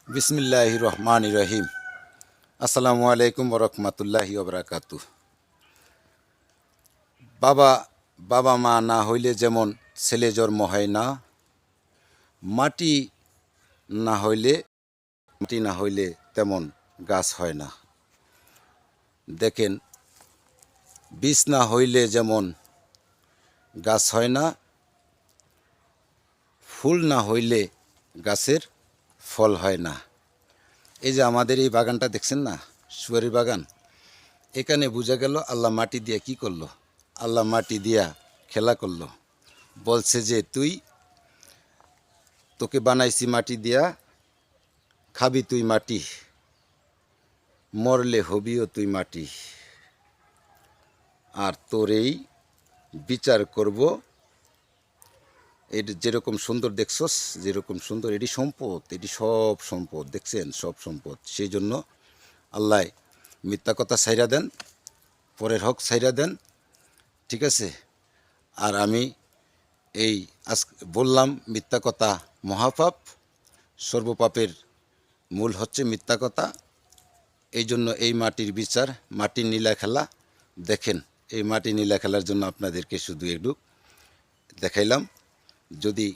বিসমিল্লাহির রহমানির রহিম। আসসালামু আলাইকুম ওরহমাতুল্লাহি ওবরাকাতু। বাবা বাবা মা না হইলে যেমন ছেলে জন্ম হয় না, মাটি না হইলে তেমন গাছ হয় না। দেখেন, বীজ না হইলে যেমন গাছ হয় না, ফুল না হইলে গাছের ফল হয় না। এই যে আমাদের এই বাগানটা দেখছেন না, সুপারি বাগান, এখানে বোঝা গেল আল্লাহ মাটি দিয়া কি করলো। আল্লাহ মাটি দিয়া খেলা করলো, বলছে যে তোকে বানাইছি মাটি দিয়া, খাবি তুই মাটি, মরলে হবিও তুই মাটি, আর তোর এই বিচার করব। এটি যেরকম সুন্দর দেখছস, যেরকম সুন্দর, এটি সম্পদ, এটি সব সম্পদ, দেখছেন, সব সম্পদ। সেই জন্য আল্লাহ মিথ্যা কথা ছাইরা দেন, পরের হক ছাইরা দেন, ঠিক আছে। আর আমি এই আজ বললাম, মিথ্যা কথা মহাপাপ, সর্বপাপের মূল হচ্ছে মিথ্যা কথা। এই জন্য এই মাটির বিচার, মাটির নীলা খেলা দেখেন। এই মাটির নীলা খেলার জন্য আপনাদেরকে শুধু একটু দেখাইলাম। যদি